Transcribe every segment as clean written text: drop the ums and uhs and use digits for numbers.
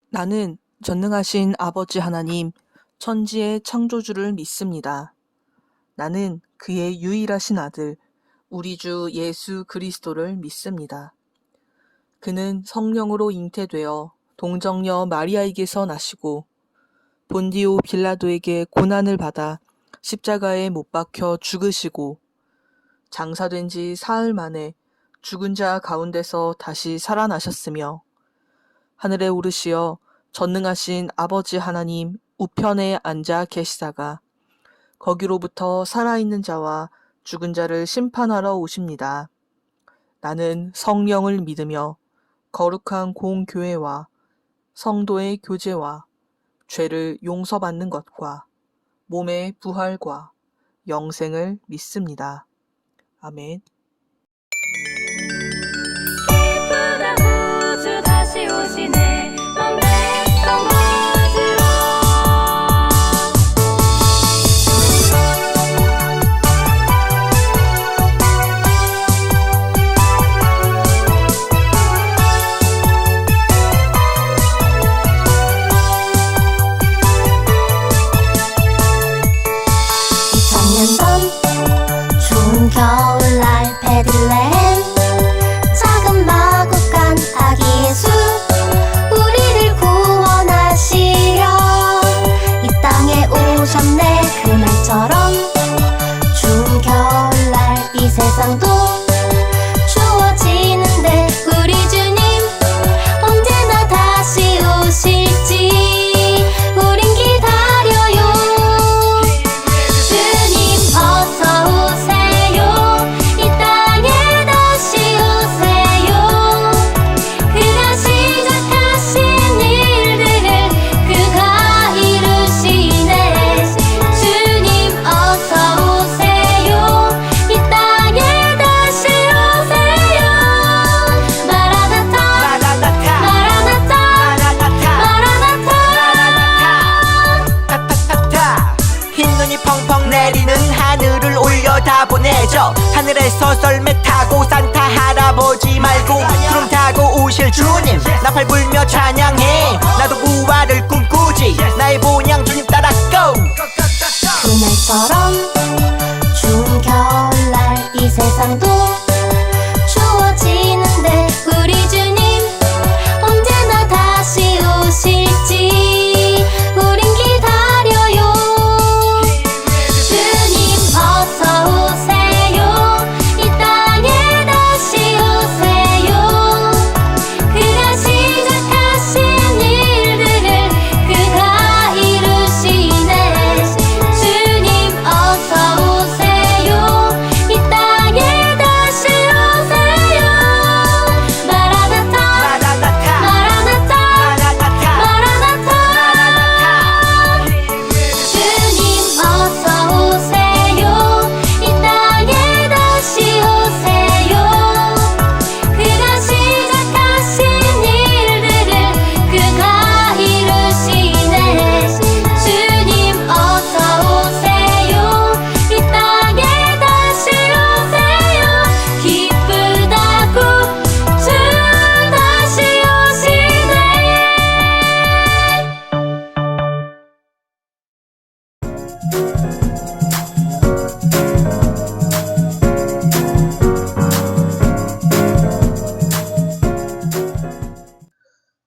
나는 전능하신 아버지 하나님, 천지의 창조주를 믿습니다. 나는 그의 유일하신 아들, 우리 주 예수 그리스도를 믿습니다. 그는 성령으로 잉태되어 동정녀 마리아에게서 나시고 본디오 빌라도에게 고난을 받아 십자가에 못 박혀 죽으시고 장사된 지 사흘 만에 죽은 자 가운데서 다시 살아나셨으며 하늘에 오르시어 전능하신 아버지 하나님 우편에 앉아 계시다가 거기로부터 살아있는 자와 죽은 자를 심판하러 오십니다. 나는 성령을 믿으며 거룩한 공교회와 성도의 교제와 죄를 용서받는 것과 몸의 부활과 영생을 믿습니다. 아멘. 기쁘다 구주 다시 오시네 온 백성 맞으러 천년 전 추운 겨울날 베들레헴 작은 마구간 아기 예수 우리를 구원하시려 이 땅에 오셨네. 그날처럼 추운 겨울날 이 세상도 추워지는데 우리 주님 언제나 다시 오실지 우린 기다려요. 주님 어서 오세요. 이 땅에 다시 오세요. 그가 시작하신 일들을 그가 이루시네. 주님 어서 오세요. 이 땅에 다시 오세요. 마라나타 마라나타 마라나타 타타타타 흰눈이 펑펑 내리는 하늘을 올려다보내죠. 하늘에서 썰매 타고 산타 할아버지 말고 구름 타고 오실 주님 나팔 불며 찬양해. 나도 부활을 꿈꾸지 나의 본향 주님 따라 go. 그날처럼 추운 겨울날 이 세상도 추워지는데 우리 주님 언제나 다시 오실지 우린 기다려요. 주님 어서 오세요. 이 땅에 다시 오세요. 그가 시작하신 일들을 그가 이루시네. 주님 어서 오세요. 이 땅에 다시 오세요. 마라나타 마라나타 마라나타 마라나타 마라나타 주님 어서 오세요. 이 땅에 다시 오세요. 그가 시작하신 일들을 그가 이루시네. 주님 어서 오세요. 이 땅에 다시 오세요. 기쁘다고 주 다시 오시네.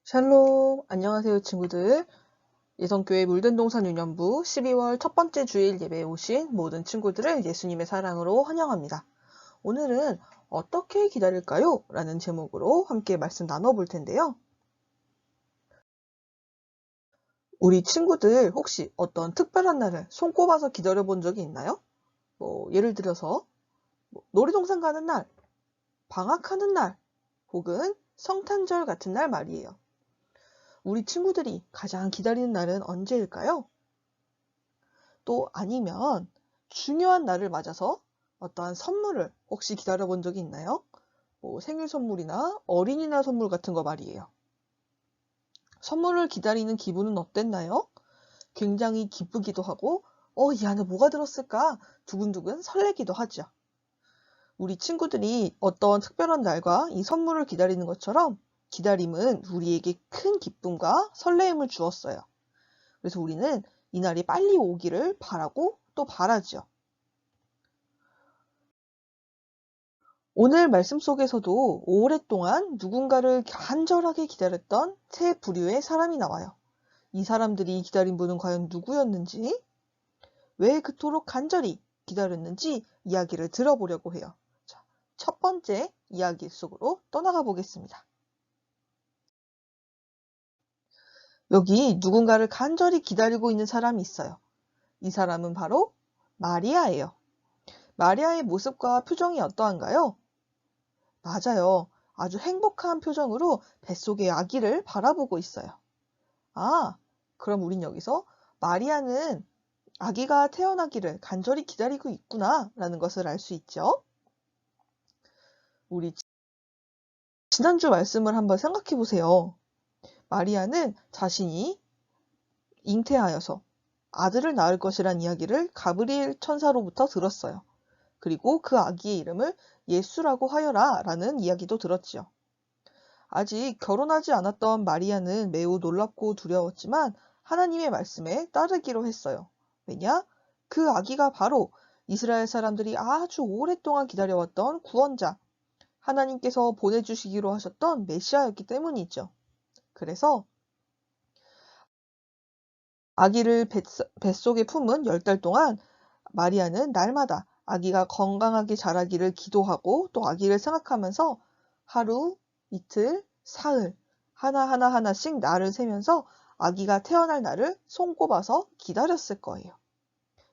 샬롬, 안녕하세요 친구들. 예성교회 물든동산 유년부 12월 첫 번째 주일 예배에 오신 모든 친구들을 예수님의 사랑으로 환영합니다. 오늘은 어떻게 기다릴까요? 라는 제목으로 함께 말씀 나눠볼 텐데요. 우리 친구들 혹시 어떤 특별한 날을 손꼽아서 기다려본 적이 있나요? 예를 들어서 놀이동산 가는 날, 방학하는 날, 혹은 성탄절 같은 날 말이에요. 우리 친구들이 가장 기다리는 날은 언제일까요? 또 아니면 중요한 날을 맞아서 어떠한 선물을 혹시 기다려본 적이 있나요? 생일 선물이나 어린이날 선물 같은 거 말이에요. 선물을 기다리는 기분은 어땠나요? 굉장히 기쁘기도 하고 이 안에 뭐가 들었을까? 두근두근 설레기도 하죠. 우리 친구들이 어떤 특별한 날과 이 선물을 기다리는 것처럼 기다림은 우리에게 큰 기쁨과 설레임을 주었어요. 그래서 우리는 이날이 빨리 오기를 바라고 또 바라죠. 오늘 말씀 속에서도 오랫동안 누군가를 간절하게 기다렸던 세 부류의 사람이 나와요. 이 사람들이 기다린 분은 과연 누구였는지, 왜 그토록 간절히 기다렸는지 이야기를 들어보려고 해요. 자, 첫 번째 이야기 속으로 떠나가 보겠습니다. 여기 누군가를 간절히 기다리고 있는 사람이 있어요. 이 사람은 바로 마리아예요. 마리아의 모습과 표정이 어떠한가요? 맞아요. 아주 행복한 표정으로 뱃속의 아기를 바라보고 있어요. 아, 그럼 우린 여기서 마리아는 아기가 태어나기를 간절히 기다리고 있구나 라는 것을 알 수 있죠. 우리 지난주 말씀을 한번 생각해 보세요. 마리아는 자신이 잉태하여서 아들을 낳을 것이란 이야기를 가브리엘 천사로부터 들었어요. 그리고 그 아기의 이름을 예수라고 하여라 라는 이야기도 들었지요. 아직 결혼하지 않았던 마리아는 매우 놀랍고 두려웠지만 하나님의 말씀에 따르기로 했어요. 왜냐? 그 아기가 바로 이스라엘 사람들이 아주 오랫동안 기다려왔던 구원자, 하나님께서 보내주시기로 하셨던 메시아였기 때문이죠. 그래서 아기를 뱃속에 품은 10달 동안 마리아는 날마다 아기가 건강하게 자라기를 기도하고 또 아기를 생각하면서 하루, 이틀, 사흘, 하나씩 날을 세면서 아기가 태어날 날을 손꼽아서 기다렸을 거예요.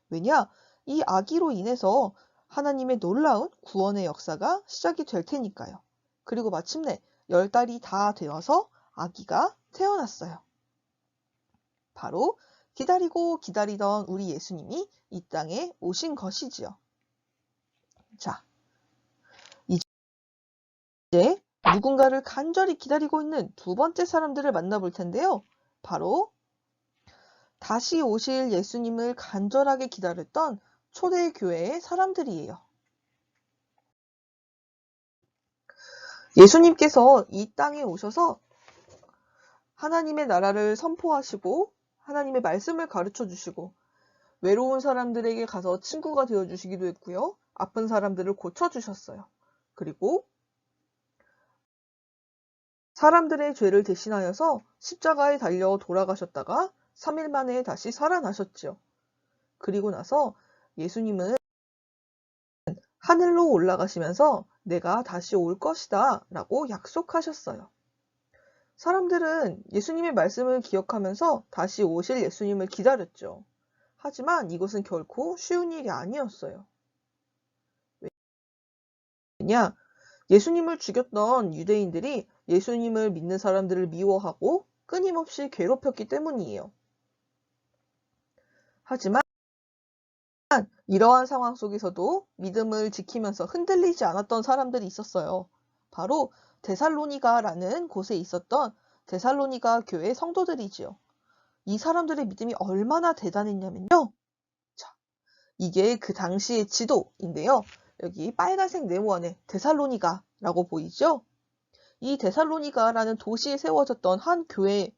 왜냐? 이 아기로 인해서 하나님의 놀라운 구원의 역사가 시작이 될 테니까요. 그리고 마침내 10달이 다 되어서 아기가 태어났어요. 바로 기다리고 기다리던 우리 예수님이 이 땅에 오신 것이지요. 자, 이제 누군가를 간절히 기다리고 있는 두 번째 사람들을 만나볼 텐데요. 바로 다시 오실 예수님을 간절하게 기다렸던 초대교회의 사람들이에요. 예수님께서 이 땅에 오셔서 하나님의 나라를 선포하시고 하나님의 말씀을 가르쳐 주시고 외로운 사람들에게 가서 친구가 되어 주시기도 했고요. 아픈 사람들을 고쳐 주셨어요. 그리고 사람들의 죄를 대신하여서 십자가에 달려 돌아가셨다가 3일 만에 다시 살아나셨죠. 그리고 나서 예수님은 하늘로 올라가시면서 내가 다시 올 것이다 라고 약속하셨어요. 사람들은 예수님의 말씀을 기억하면서 다시 오실 예수님을 기다렸죠. 하지만 이것은 결코 쉬운 일이 아니었어요. 왜냐? 예수님을 죽였던 유대인들이 예수님을 믿는 사람들을 미워하고 끊임없이 괴롭혔기 때문이에요. 하지만 이러한 상황 속에서도 믿음을 지키면서 흔들리지 않았던 사람들이 있었어요. 바로 데살로니가라는 곳에 있었던 데살로니가 교회 성도들이지요. 이 사람들의 믿음이 얼마나 대단했냐면요. 자, 이게 그 당시의 지도인데요. 여기 빨간색 네모안에 데살로니가라고 보이죠? 이 데살로니가라는 도시에 세워졌던 한 교회의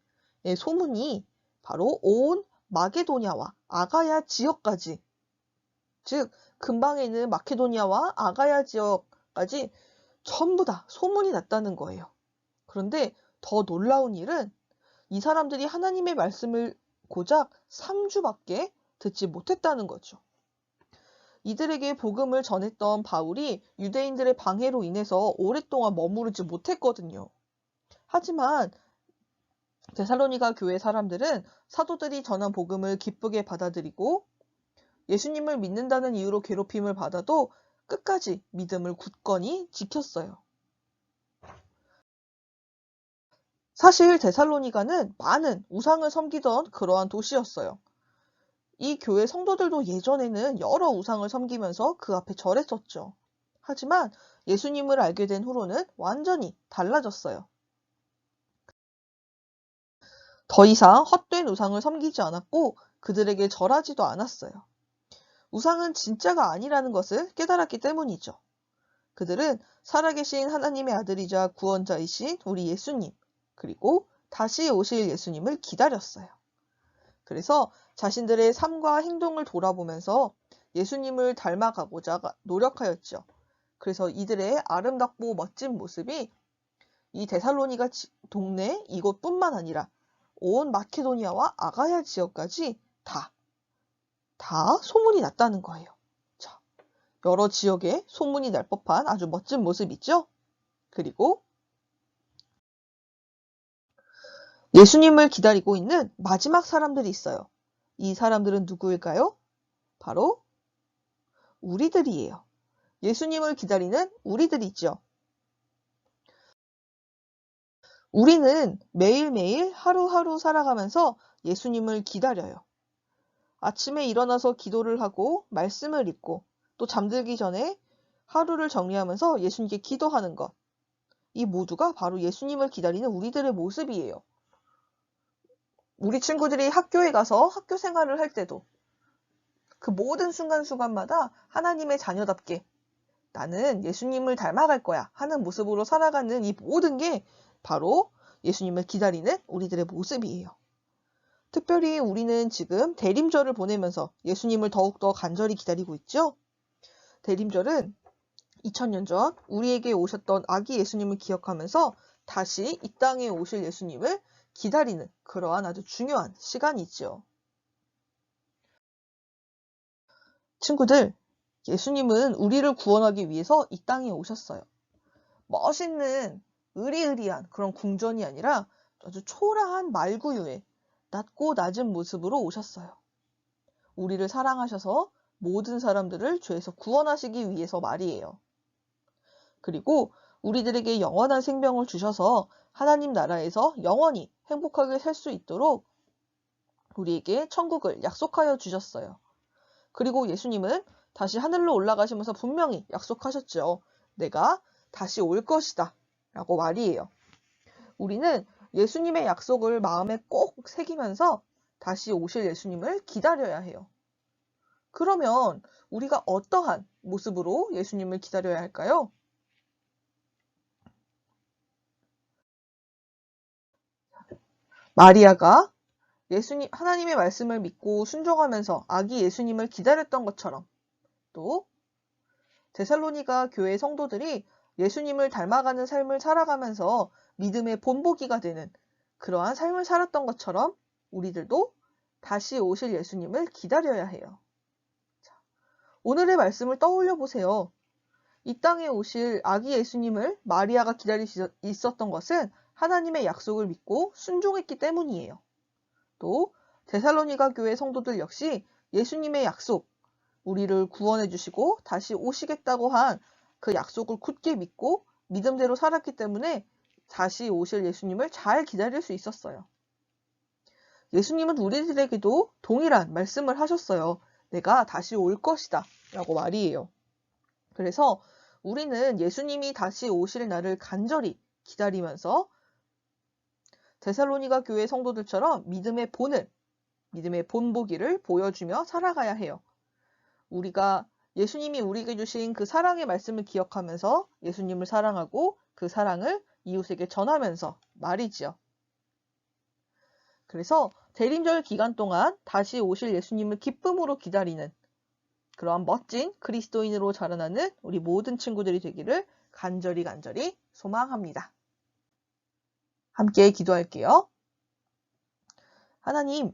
소문이 바로 온 마게도냐와 아가야 지역까지, 즉 근방에 있는 마케도니아와 아가야 지역까지 전부 다 소문이 났다는 거예요. 그런데 더 놀라운 일은 이 사람들이 하나님의 말씀을 고작 3주밖에 듣지 못했다는 거죠. 이들에게 복음을 전했던 바울이 유대인들의 방해로 인해서 오랫동안 머무르지 못했거든요. 하지만 데살로니가 교회 사람들은 사도들이 전한 복음을 기쁘게 받아들이고 예수님을 믿는다는 이유로 괴롭힘을 받아도 끝까지 믿음을 굳건히 지켰어요. 사실 데살로니가는 많은 우상을 섬기던 그러한 도시였어요. 이 교회 성도들도 예전에는 여러 우상을 섬기면서 그 앞에 절했었죠. 하지만 예수님을 알게 된 후로는 완전히 달라졌어요. 더 이상 헛된 우상을 섬기지 않았고 그들에게 절하지도 않았어요. 우상은 진짜가 아니라는 것을 깨달았기 때문이죠. 그들은 살아계신 하나님의 아들이자 구원자이신 우리 예수님, 그리고 다시 오실 예수님을 기다렸어요. 그래서 자신들의 삶과 행동을 돌아보면서 예수님을 닮아가고자 노력하였죠. 그래서 이들의 아름답고 멋진 모습이 이 데살로니가 동네 이곳뿐만 아니라 온 마케도니아와 아가야 지역까지 다 소문이 났다는 거예요. 자, 여러 지역에 소문이 날 법한 아주 멋진 모습이죠. 그리고 예수님을 기다리고 있는 마지막 사람들이 있어요. 이 사람들은 누구일까요? 바로 우리들이에요. 예수님을 기다리는 우리들이죠. 우리는 매일매일 하루하루 살아가면서 예수님을 기다려요. 아침에 일어나서 기도를 하고 말씀을 읽고 또 잠들기 전에 하루를 정리하면서 예수님께 기도하는 것. 이 모두가 바로 예수님을 기다리는 우리들의 모습이에요. 우리 친구들이 학교에 가서 학교 생활을 할 때도 그 모든 순간순간마다 하나님의 자녀답게 나는 예수님을 닮아갈 거야 하는 모습으로 살아가는 이 모든 게 바로 예수님을 기다리는 우리들의 모습이에요. 특별히 우리는 지금 대림절을 보내면서 예수님을 더욱더 간절히 기다리고 있죠. 대림절은 2000년 전 우리에게 오셨던 아기 예수님을 기억하면서 다시 이 땅에 오실 예수님을 기다리는 그러한 아주 중요한 시간이죠. 친구들, 예수님은 우리를 구원하기 위해서 이 땅에 오셨어요. 멋있는 으리으리한 그런 궁전이 아니라 아주 초라한 말구유에 낮고 낮은 모습으로 오셨어요. 우리를 사랑하셔서 모든 사람들을 죄에서 구원하시기 위해서 말이에요. 그리고 우리들에게 영원한 생명을 주셔서 하나님 나라에서 영원히 행복하게 살 수 있도록 우리에게 천국을 약속하여 주셨어요. 그리고 예수님은 다시 하늘로 올라가시면서 분명히 약속하셨죠. 내가 다시 올 것이다 라고 말이에요. 우리는 예수님의 약속을 마음에 꼭 새기면서 다시 오실 예수님을 기다려야 해요. 그러면 우리가 어떠한 모습으로 예수님을 기다려야 할까요? 마리아가 하나님의 말씀을 믿고 순종하면서 아기 예수님을 기다렸던 것처럼 또 데살로니가 교회 성도들이 예수님을 닮아가는 삶을 살아가면서 믿음의 본보기가 되는 그러한 삶을 살았던 것처럼 우리들도 다시 오실 예수님을 기다려야 해요. 자, 오늘의 말씀을 떠올려 보세요. 이 땅에 오실 아기 예수님을 마리아가 기다리고 있었던 것은 하나님의 약속을 믿고 순종했기 때문이에요. 또 데살로니가 교회 성도들 역시 예수님의 약속, 우리를 구원해 주시고 다시 오시겠다고 한 그 약속을 굳게 믿고 믿음대로 살았기 때문에 다시 오실 예수님을 잘 기다릴 수 있었어요. 예수님은 우리들에게도 동일한 말씀을 하셨어요. 내가 다시 올 것이다 라고 말이에요. 그래서 우리는 예수님이 다시 오실 날을 간절히 기다리면서 데살로니가 교회 성도들처럼 믿음의 본보기를 보여주며 살아가야 해요. 우리가 예수님이 우리에게 주신 그 사랑의 말씀을 기억하면서 예수님을 사랑하고 그 사랑을 이웃에게 전하면서 말이지요. 그래서 대림절 기간 동안 다시 오실 예수님을 기쁨으로 기다리는 그러한 멋진 그리스도인으로 자라나는 우리 모든 친구들이 되기를 간절히 소망합니다. 함께 기도할게요. 하나님의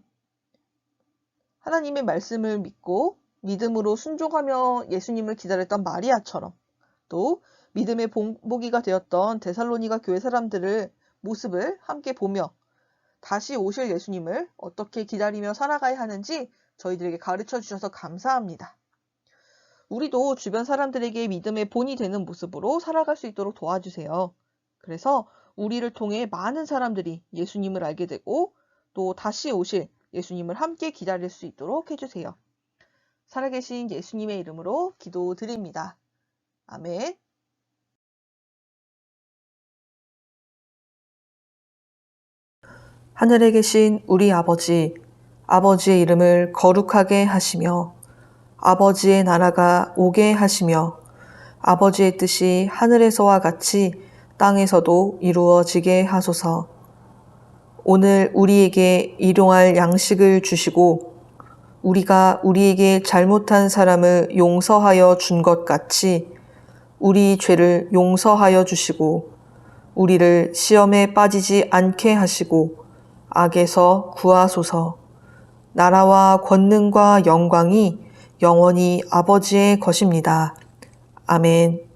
말씀을 믿고 믿음으로 순종하며 예수님을 기다렸던 마리아처럼 또 믿음의 본보기가 되었던 데살로니가 교회 사람들의 모습을 함께 보며 다시 오실 예수님을 어떻게 기다리며 살아가야 하는지 저희들에게 가르쳐 주셔서 감사합니다. 우리도 주변 사람들에게 믿음의 본이 되는 모습으로 살아갈 수 있도록 도와주세요. 그래서 우리를 통해 많은 사람들이 예수님을 알게 되고 또 다시 오실 예수님을 함께 기다릴 수 있도록 해주세요. 살아계신 예수님의 이름으로 기도드립니다. 아멘. 하늘에 계신 우리 아버지, 아버지의 이름을 거룩하게 하시며 아버지의 나라가 오게 하시며 아버지의 뜻이 하늘에서와 같이 땅에서도 이루어지게 하소서. 오늘 우리에게 일용할 양식을 주시고 우리가 우리에게 잘못한 사람을 용서하여 준 것 같이 우리 죄를 용서하여 주시고 우리를 시험에 빠지지 않게 하시고 악에서 구하소서. 나라와 권능과 영광이 영원히 아버지의 것입니다. 아멘.